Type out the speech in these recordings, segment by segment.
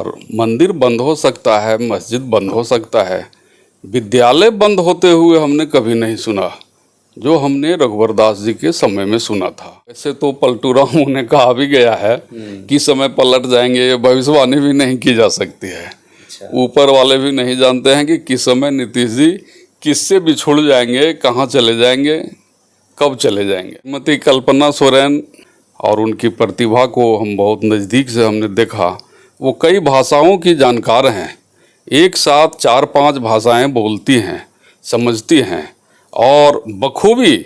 और मंदिर बंद हो सकता है, मस्जिद बंद हो सकता है, विद्यालय बंद होते हुए हमने कभी नहीं सुना जो हमने रघुवर दास जी के समय में सुना था। वैसे तो पलटू राम ने कहा भी गया है कि समय पलट जाएंगे, ये भविष्यवाणी भी नहीं की जा सकती है। ऊपर वाले भी नहीं जानते हैं कि किस समय नीतीश जी किससे बिछुड़ जाएंगे, कहाँ चले जाएंगे, कब चले जाएंगे। श्रीमती कल्पना सोरेन और उनकी प्रतिभा को हम बहुत नज़दीक से हमने देखा। वो कई भाषाओं की जानकार हैं, एक साथ 4-5 भाषाएं बोलती हैं, समझती हैं और बखूबी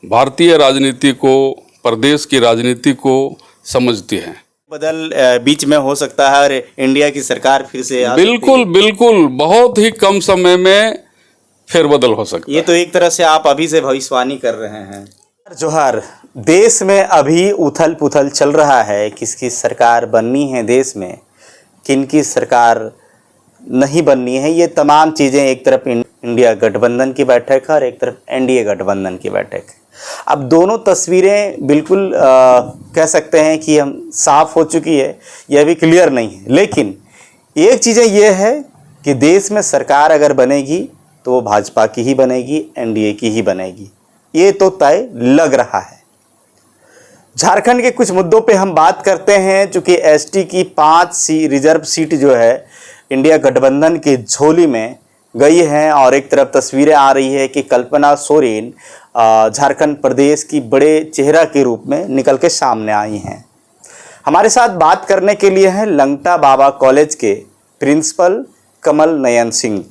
भारतीय राजनीति को, प्रदेश की राजनीति को समझती हैं। बदल बीच में हो सकता है और इंडिया की सरकार फिर से बिल्कुल बिल्कुल, बहुत ही कम समय में फेरबदल हो सकता है। ये तो एक तरह से आप अभी से भविष्यवाणी कर रहे हैं। जोहार, देश में अभी उथल पुथल चल रहा है, किसकी सरकार बननी है देश में, किनकी सरकार नहीं बननी है, ये तमाम चीज़ें एक तरफ इंडिया गठबंधन की बैठक है और एक तरफ एनडीए गठबंधन की बैठक है। अब दोनों तस्वीरें बिल्कुल कह सकते हैं कि हम साफ हो चुकी है, यह भी क्लियर नहीं है। लेकिन एक चीज़ें ये है कि देश में सरकार अगर बनेगी तो वो भाजपा की ही बनेगी, एनडीए की ही बनेगी, ये तो तय लग रहा है। झारखंड के कुछ मुद्दों पे हम बात करते हैं। चूँकि एसटी की 5 रिजर्व सीट जो है इंडिया गठबंधन की झोली में गई हैं और एक तरफ तस्वीरें आ रही है कि कल्पना सोरेन झारखंड प्रदेश की बड़े चेहरा के रूप में निकल के सामने आई हैं। हमारे साथ बात करने के लिए हैं लंगटा बाबा कॉलेज के प्रिंसिपल कमल नयन सिंह।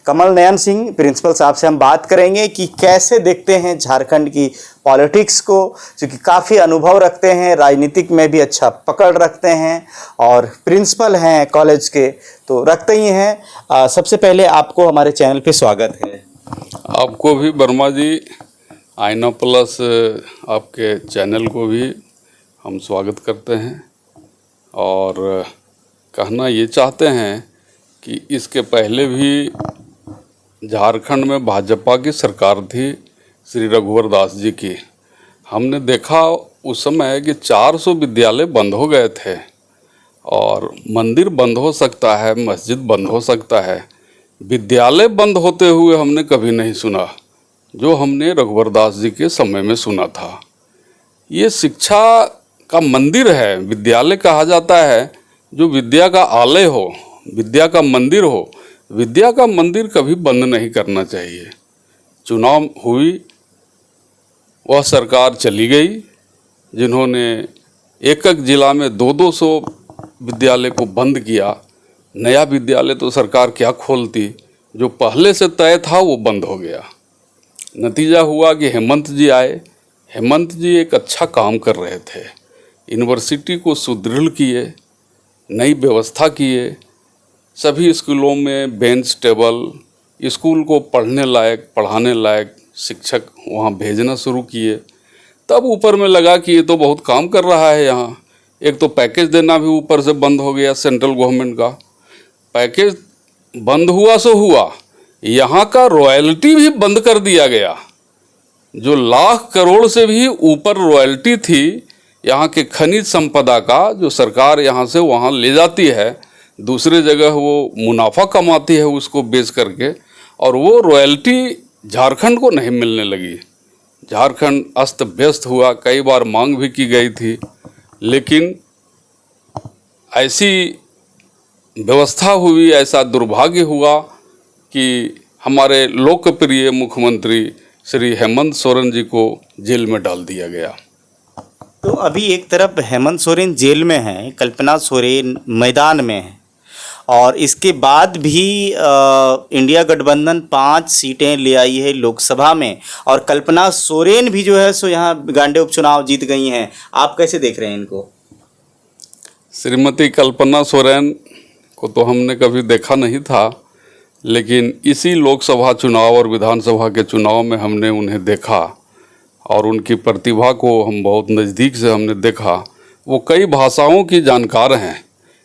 कमल नयन सिंह प्रिंसिपल साहब से हम बात करेंगे कि कैसे देखते हैं झारखंड की पॉलिटिक्स को, क्योंकि काफ़ी अनुभव रखते हैं, राजनीतिक में भी अच्छा पकड़ रखते हैं और प्रिंसिपल हैं कॉलेज के, तो रखते ही हैं। सबसे पहले आपको हमारे चैनल पे स्वागत है। आपको भी वर्मा जी, आईना प्लस आपके चैनल को भी हम स्वागत करते हैं और कहना ये चाहते हैं कि इसके पहले भी झारखंड में भाजपा की सरकार थी श्री रघुवर दास जी की। हमने देखा उस समय कि 400 विद्यालय बंद हो गए थे और मंदिर बंद हो सकता है, मस्जिद बंद हो सकता है, विद्यालय बंद होते हुए हमने कभी नहीं सुना जो हमने रघुवर दास जी के समय में सुना था। ये शिक्षा का मंदिर है, विद्यालय कहा जाता है जो विद्या का आलय हो, विद्या का मंदिर हो। विद्या का मंदिर कभी बंद नहीं करना चाहिए। चुनाव हुई, वह सरकार चली गई जिन्होंने एक एक जिला में 200 विद्यालय को बंद किया। नया विद्यालय तो सरकार क्या खोलती, जो पहले से तय था वो बंद हो गया। नतीजा हुआ कि हेमंत जी आए। हेमंत जी एक अच्छा काम कर रहे थे, यूनिवर्सिटी को सुदृढ़ किए, नई व्यवस्था किए, सभी स्कूलों में बेंच टेबल, स्कूल को पढ़ने लायक, पढ़ाने लायक शिक्षक वहाँ भेजना शुरू किए। तब ऊपर में लगा कि ये तो बहुत काम कर रहा है यहाँ। एक तो पैकेज देना भी ऊपर से बंद हो गया, सेंट्रल गवर्नमेंट का पैकेज बंद हुआ सो हुआ, यहाँ का रॉयल्टी भी बंद कर दिया गया। जो लाख करोड़ से भी ऊपर रॉयल्टी थी यहाँ के खनिज संपदा का, जो सरकार यहाँ से वहाँ ले जाती है, दूसरे जगह वो मुनाफा कमाती है उसको बेच करके, और वो रॉयल्टी झारखंड को नहीं मिलने लगी। झारखंड अस्त व्यस्त हुआ। कई बार मांग भी की गई थी, लेकिन ऐसी व्यवस्था हुई, ऐसा दुर्भाग्य हुआ कि हमारे लोकप्रिय मुख्यमंत्री श्री हेमंत सोरेन जी को जेल में डाल दिया गया। तो अभी एक तरफ हेमंत सोरेन जेल में हैं, कल्पना सोरेन मैदान में है और इसके बाद भी इंडिया गठबंधन 5 सीटें ले आई है लोकसभा में और कल्पना सोरेन भी जो है सो यहाँ गांडे उपचुनाव जीत गई हैं। आप कैसे देख रहे हैं इनको? श्रीमती कल्पना सोरेन को तो हमने कभी देखा नहीं था, लेकिन इसी लोकसभा चुनाव और विधानसभा के चुनाव में हमने उन्हें देखा और उनकी प्रतिभा को हम बहुत नज़दीक से हमने देखा। वो कई भाषाओं की जानकार हैं,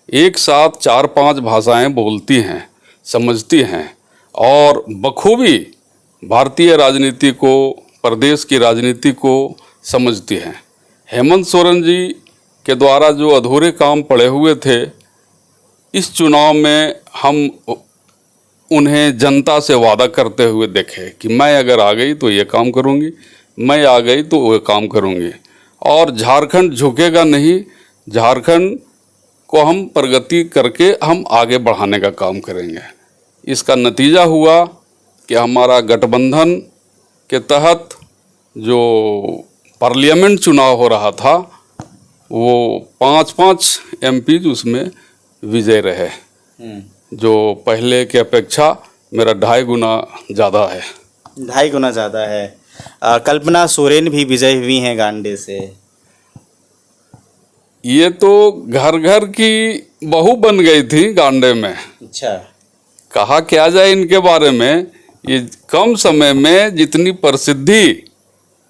एक साथ 4-5 भाषाएं बोलती हैं, समझती हैं और बखूबी भारतीय राजनीति को, प्रदेश की राजनीति को समझती हैं। हेमंत सोरेन जी के द्वारा जो अधूरे काम पड़े हुए थे, इस चुनाव में हम उन्हें जनता से वादा करते हुए देखे कि मैं अगर आ गई तो ये काम करूँगी, मैं आ गई तो वो काम करूँगी, और झारखंड झुकेगा नहीं। झारखंड को हम प्रगति करके हम आगे बढ़ाने का काम करेंगे। इसका नतीजा हुआ कि हमारा गठबंधन के तहत जो पार्लियामेंट चुनाव हो रहा था वो 5-5 MP उसमें विजय रहे, जो पहले के अपेक्षा मेरा 2.5 गुना ज़्यादा है। 2.5 गुना ज़्यादा है। कल्पना सोरेन भी विजय हुई हैं गांडे से। ये तो घर घर की बहू बन गई थी गांडे में। अच्छा, कहा क्या जाए इनके बारे में। ये कम समय में जितनी प्रसिद्धि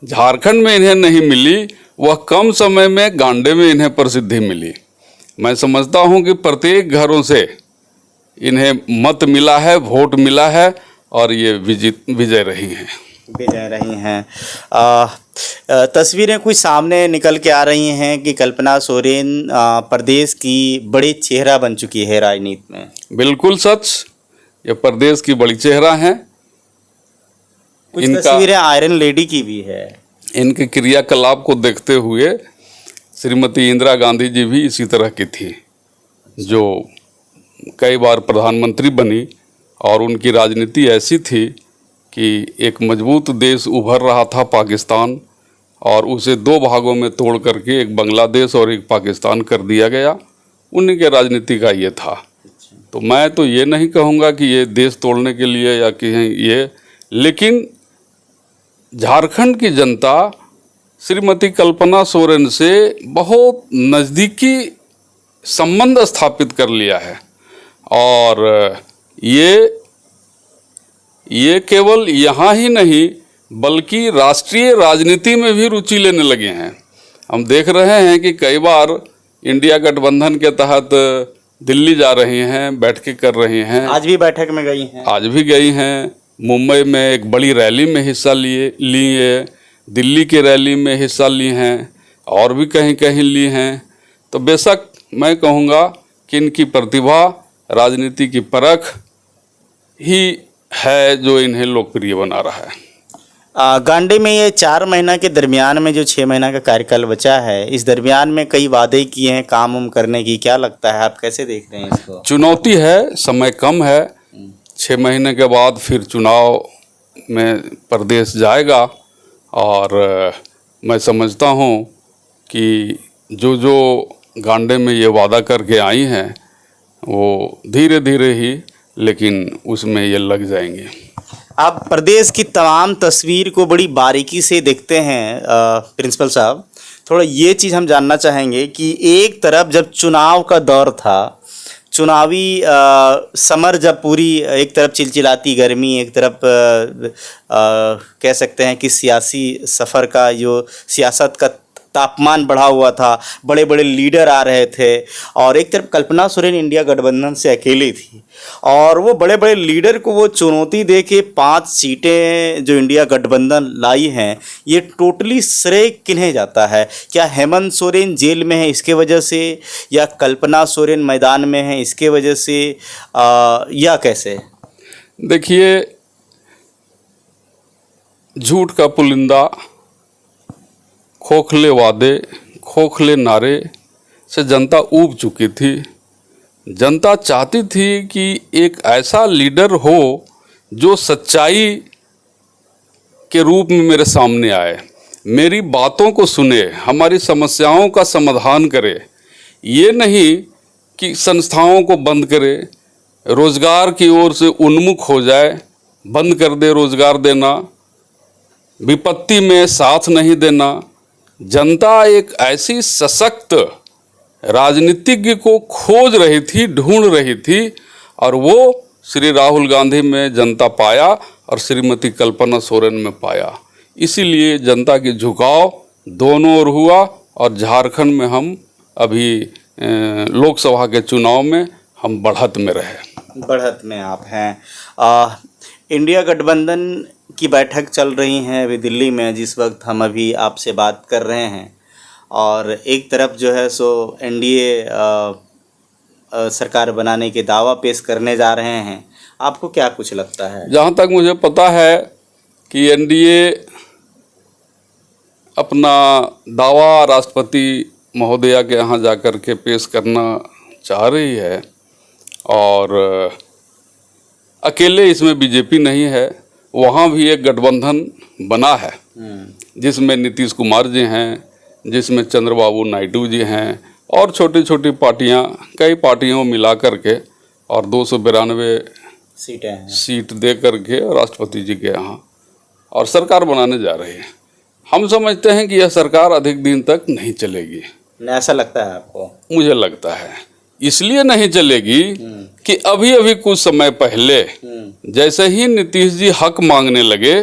झारखंड में इन्हें नहीं मिली, वह कम समय में गांडे में इन्हें प्रसिद्धि मिली। मैं समझता हूँ कि प्रत्येक घरों से इन्हें मत मिला है, वोट मिला है, और ये विजय रही हैं। विजय रही हैं। तस्वीरें कुछ सामने निकल के आ रही हैं कि कल्पना सोरेन प्रदेश की बड़ी चेहरा बन चुकी है राजनीति में। बिल्कुल सच, ये प्रदेश की बड़ी चेहरा हैं। कुछ तस्वीरें आयरन लेडी की भी है। इनके क्रियाकलाप को देखते हुए श्रीमती इंदिरा गांधी जी भी इसी तरह की थी, जो कई बार प्रधानमंत्री बनी, और उनकी राजनीति ऐसी थी कि एक मजबूत देश उभर रहा था पाकिस्तान, और उसे 2 भागों में तोड़ करके एक बांग्लादेश और एक पाकिस्तान कर दिया गया। उन्हीं के राजनीति का ये था। तो मैं तो ये नहीं कहूँगा कि ये देश तोड़ने के लिए या कि ये, लेकिन झारखंड की जनता श्रीमती कल्पना सोरेन से बहुत नज़दीकी संबंध स्थापित कर लिया है, और ये केवल यहाँ ही नहीं बल्कि राष्ट्रीय राजनीति में भी रुचि लेने लगे हैं। हम देख रहे हैं कि कई बार इंडिया गठबंधन के तहत दिल्ली जा रही हैं, बैठकें कर रही हैं। आज भी बैठक में गई हैं। आज भी गई हैं। मुंबई में एक बड़ी रैली में हिस्सा लिए, दिल्ली की रैली में हिस्सा ली हैं, और भी कहीं कहीं ली हैं। तो बेशक मैं कहूँगा कि इनकी प्रतिभा, राजनीति की परख ही है जो इन्हें लोकप्रिय बना रहा है। गांडे में ये 4 महीना के दरमियान में जो 6 महीना का कार्यकाल बचा है, इस दरमियान में कई वादे किए हैं काम करने की। क्या लगता है, आप कैसे देख रहे हैं इसको? चुनौती है, समय कम है। 6 महीने के बाद फिर चुनाव में प्रदेश जाएगा, और मैं समझता हूँ कि जो गांडे में ये वादा करके आई हैं वो धीरे धीरे ही, लेकिन उसमें ये लग जाएंगे। आप प्रदेश की तमाम तस्वीर को बड़ी बारीकी से देखते हैं प्रिंसिपल साहब। थोड़ा ये चीज़ हम जानना चाहेंगे कि एक तरफ जब चुनाव का दौर था, चुनावी समर जब पूरी, एक तरफ चिलचिलाती गर्मी, एक तरफ कह सकते हैं कि सियासी सफ़र का जो सियासत का तापमान बढ़ा हुआ था, बड़े बड़े लीडर आ रहे थे, और एक तरफ कल्पना सोरेन इंडिया गठबंधन से अकेली थी, और वो बड़े बड़े लीडर को वो चुनौती दे के 5 सीटें जो इंडिया गठबंधन लाई हैं, ये टोटली श्रेय किन्हें जाता है? क्या हेमंत सोरेन जेल में है इसके वजह से, या कल्पना सोरेन मैदान में है इसके वजह से, या कैसे? देखिए, झूठ का पुलिंदा, खोखले वादे, खोखले नारे से जनता ऊब चुकी थी। जनता चाहती थी कि एक ऐसा लीडर हो जो सच्चाई के रूप में मेरे सामने आए, मेरी बातों को सुने, हमारी समस्याओं का समाधान करे। ये नहीं कि संस्थाओं को बंद करे, रोज़गार की ओर से उन्मुख हो जाए, बंद कर दे रोज़गार देना, विपत्ति में साथ नहीं देना। जनता एक ऐसी सशक्त राजनीतिज्ञ को खोज रही थी, ढूंढ रही थी, और वो श्री राहुल गांधी में जनता पाया और श्रीमती कल्पना सोरेन में पाया। इसीलिए जनता की झुकाव दोनों ओर हुआ, और झारखंड में हम अभी लोकसभा के चुनाव में हम बढ़त में रहे। बढ़त में आप हैं। इंडिया गठबंधन की बैठक चल रही है अभी दिल्ली में, जिस वक्त हम अभी आपसे बात कर रहे हैं, और एक तरफ जो है सो एनडीए सरकार बनाने के दावा पेश करने जा रहे हैं, आपको क्या कुछ लगता है? जहाँ तक मुझे पता है कि एनडीए अपना दावा राष्ट्रपति महोदया के यहाँ जाकर के पेश करना चाह रही है, और अकेले इसमें बीजेपी नहीं है, वहाँ भी एक गठबंधन बना है जिसमें नीतीश कुमार जी हैं, जिसमें चंद्रबाबू नायडू जी हैं, और छोटी छोटी पार्टियाँ, कई पार्टियों मिला करके, और 292 सीटें हैं। सीट दे करके राष्ट्रपति जी के यहाँ और सरकार बनाने जा रही है। हम समझते हैं कि यह सरकार अधिक दिन तक नहीं चलेगी। ऐसा लगता है आपको? मुझे लगता है इसलिए नहीं चलेगी कि अभी अभी कुछ समय पहले जैसे ही नीतीश जी हक मांगने लगे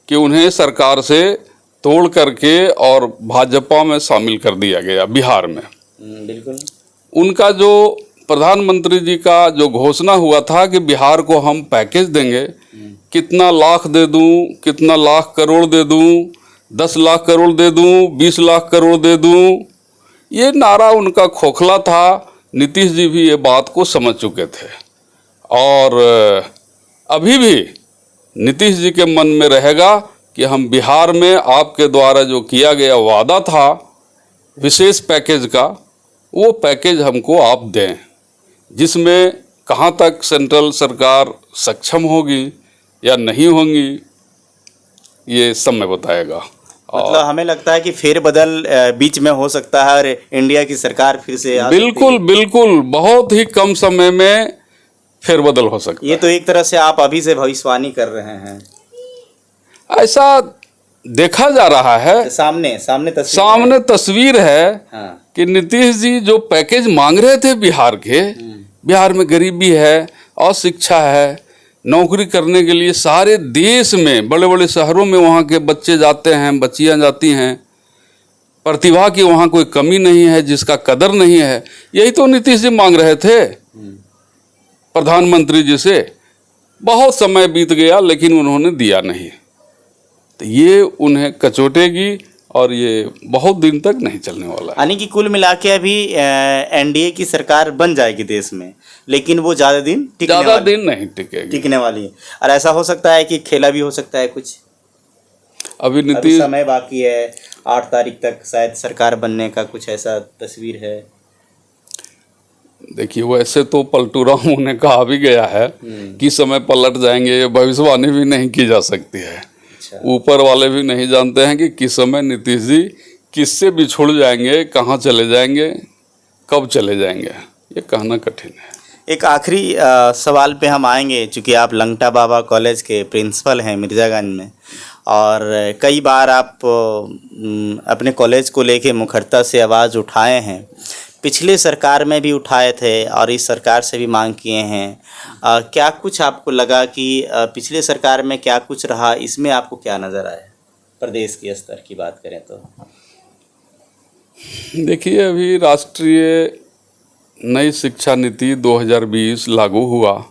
कि उन्हें सरकार से तोड़ करके और भाजपा में शामिल कर दिया गया बिहार में, बिल्कुल। उनका जो प्रधानमंत्री जी का जो घोषणा हुआ था कि बिहार को हम पैकेज देंगे, कितना लाख दे दूं, कितना लाख करोड़ दे दूं, 10 लाख करोड़ दे दूं, 20 लाख करोड़ दे दूं, ये नारा उनका खोखला था। नीतीश जी भी ये बात को समझ चुके थे, और अभी भी नीतीश जी के मन में रहेगा कि हम बिहार में आपके द्वारा जो किया गया वादा था विशेष पैकेज का, वो पैकेज हमको आप दें, जिसमें कहाँ तक सेंट्रल सरकार सक्षम होगी या नहीं होगी ये समय बताएगा। मतलब हमें लगता है कि फेरबदल बीच में हो सकता है और इंडिया की सरकार फिर से आ सकती है। बिल्कुल बिल्कुल, बहुत ही कम समय में फेरबदल हो सकता है। ये तो एक तरह से आप अभी से भविष्यवाणी कर रहे हैं। ऐसा देखा जा रहा है, सामने तस्वीर है हाँ। कि नीतीश जी जो पैकेज मांग रहे थे बिहार के, बिहार में गरीबी है, अशिक्षा है, नौकरी करने के लिए सारे देश में बड़े बड़े शहरों में वहाँ के बच्चे जाते हैं, बच्चियाँ जाती हैं, प्रतिभा की वहाँ कोई कमी नहीं है, जिसका कदर नहीं है, यही तो नीतीश जी मांग रहे थे प्रधानमंत्री जी से। बहुत समय बीत गया लेकिन उन्होंने दिया नहीं, तो ये उन्हें कचोटेगी और ये बहुत दिन तक नहीं चलने वाला है। यानी कि कुल मिला के अभी एनडीए की सरकार बन जाएगी देश में, लेकिन वो ज़्यादा दिन नहीं टिकने वाली है। और ऐसा हो सकता है कि खेला भी हो सकता है कुछ। अभी समय बाकी है, 8 तारीख तक शायद सरकार बनने का कुछ ऐसा तस्वीर है। देखिए, वैसे तो पलटू राम ने कहा भी गया है कि समय पलट जाएंगे, ये भविष्यवाणी भी नहीं की जा सकती है। ऊपर वाले भी नहीं जानते हैं कि किस समय नीतीश जी किससे बिछुड़ जाएंगे, कहाँ चले जाएंगे, कब चले जाएंगे, ये कहना कठिन है। एक आखिरी सवाल पे हम आएंगे, चूँकि आप लंगटा बाबा कॉलेज के प्रिंसिपल हैं मिर्ज़ागंज में, और कई बार आप अपने कॉलेज को लेके मुखरता से आवाज़ उठाए हैं, पिछले सरकार में भी उठाए थे और इस सरकार से भी मांग किए हैं। क्या कुछ आपको लगा कि पिछले सरकार में क्या कुछ रहा, इसमें आपको क्या नज़र आया? प्रदेश के स्तर की बात करें तो देखिए, अभी राष्ट्रीय नई शिक्षा नीति 2020 लागू हुआ,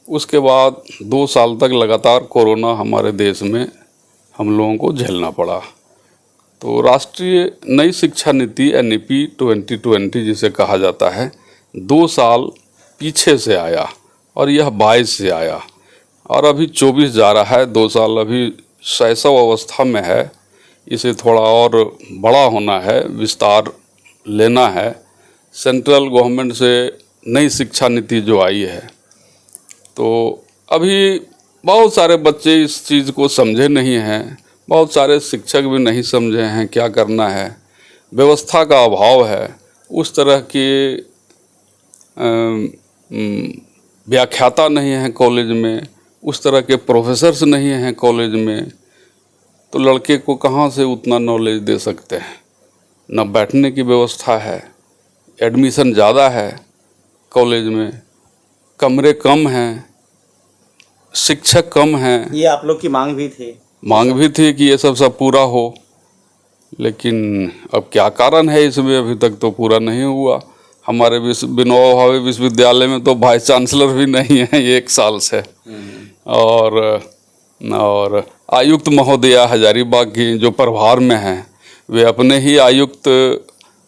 उसके बाद 2 साल तक लगातार कोरोना हमारे देश में हम लोगों को झेलना पड़ा। तो राष्ट्रीय नई शिक्षा नीति NEP 2020 जिसे कहा जाता है, 2 साल पीछे से आया और यह 22 से आया और अभी 24 जा रहा है। 2 साल अभी शैशव अवस्था में है, इसे थोड़ा और बड़ा होना है, विस्तार लेना है। सेंट्रल गवर्नमेंट से नई शिक्षा नीति जो आई है, तो अभी बहुत सारे बच्चे इस चीज़ को समझे नहीं हैं, बहुत सारे शिक्षक भी नहीं समझे हैं क्या करना है, व्यवस्था का अभाव है, उस तरह की व्याख्याता नहीं है कॉलेज में, उस तरह के प्रोफेसर्स नहीं हैं कॉलेज में, तो लड़के को कहाँ से उतना नॉलेज दे सकते हैं। न बैठने की व्यवस्था है, एडमिशन ज़्यादा है कॉलेज में, कमरे कम हैं, शिक्षक कम हैं। ये आप लोग की मांग भी थी कि ये सब पूरा हो, लेकिन अब क्या कारण है इसमें अभी तक तो पूरा नहीं हुआ। हमारे विनोबा भावे विश्वविद्यालय में तो वाइस चांसलर भी नहीं है 1 साल से, और आयुक्त महोदया हजारीबाग की जो प्रभार में हैं, वे अपने ही आयुक्त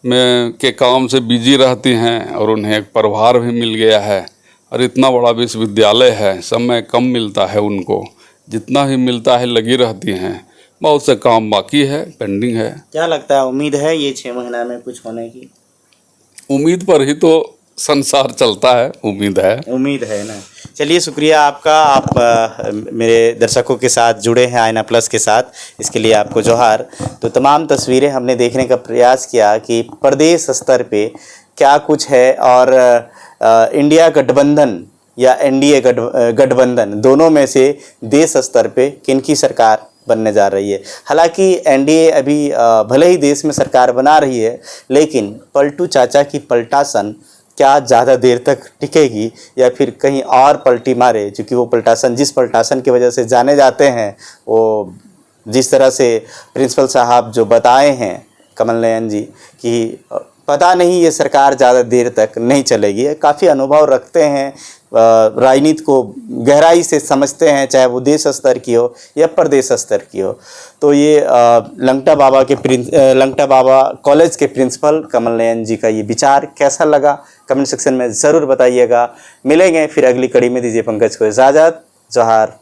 में के काम से बिजी रहती हैं और उन्हें एक प्रभार भी मिल गया है। और इतना बड़ा विश्वविद्यालय है, समय कम मिलता है उनको, जितना ही मिलता है लगी रहती हैं। बहुत से काम बाकी है, पेंडिंग है। क्या लगता है, उम्मीद है ये 6 महीना में कुछ होने की? उम्मीद पर ही तो संसार चलता है, उम्मीद है। उम्मीद है ना। चलिए, शुक्रिया आपका। आप मेरे दर्शकों के साथ जुड़े हैं आईना प्लस के साथ, इसके लिए आपको जोहार। तो तमाम तस्वीरें हमने देखने का प्रयास किया कि प्रदेश स्तर पे क्या कुछ है और इंडिया गठबंधन या एनडीए गठबंधन दोनों में से देश स्तर पे किनकी सरकार बनने जा रही है। हालांकि एनडीए अभी भले ही देश में सरकार बना रही है, लेकिन पलटू चाचा की पलटासन क्या ज़्यादा देर तक टिकेगी या फिर कहीं और पलटी मारे, क्योंकि वो पलटासन जिस पलटासन की वजह से जाने जाते हैं, वो जिस तरह से प्रिंसिपल साहब जो बताए हैं कमल नयन जी कि पता नहीं ये सरकार ज़्यादा देर तक नहीं चलेगी। काफ़ी अनुभव रखते हैं, राजनीति को गहराई से समझते हैं, चाहे वो देश स्तर की हो या प्रदेश स्तर की हो। तो ये लंगटा बाबा कॉलेज के प्रिंसिपल कमल नयन जी का ये विचार कैसा लगा, कमेंट सेक्शन में ज़रूर बताइएगा। मिलेंगे फिर अगली कड़ी में। दीजिए पंकज को इजाज़त। जोहार।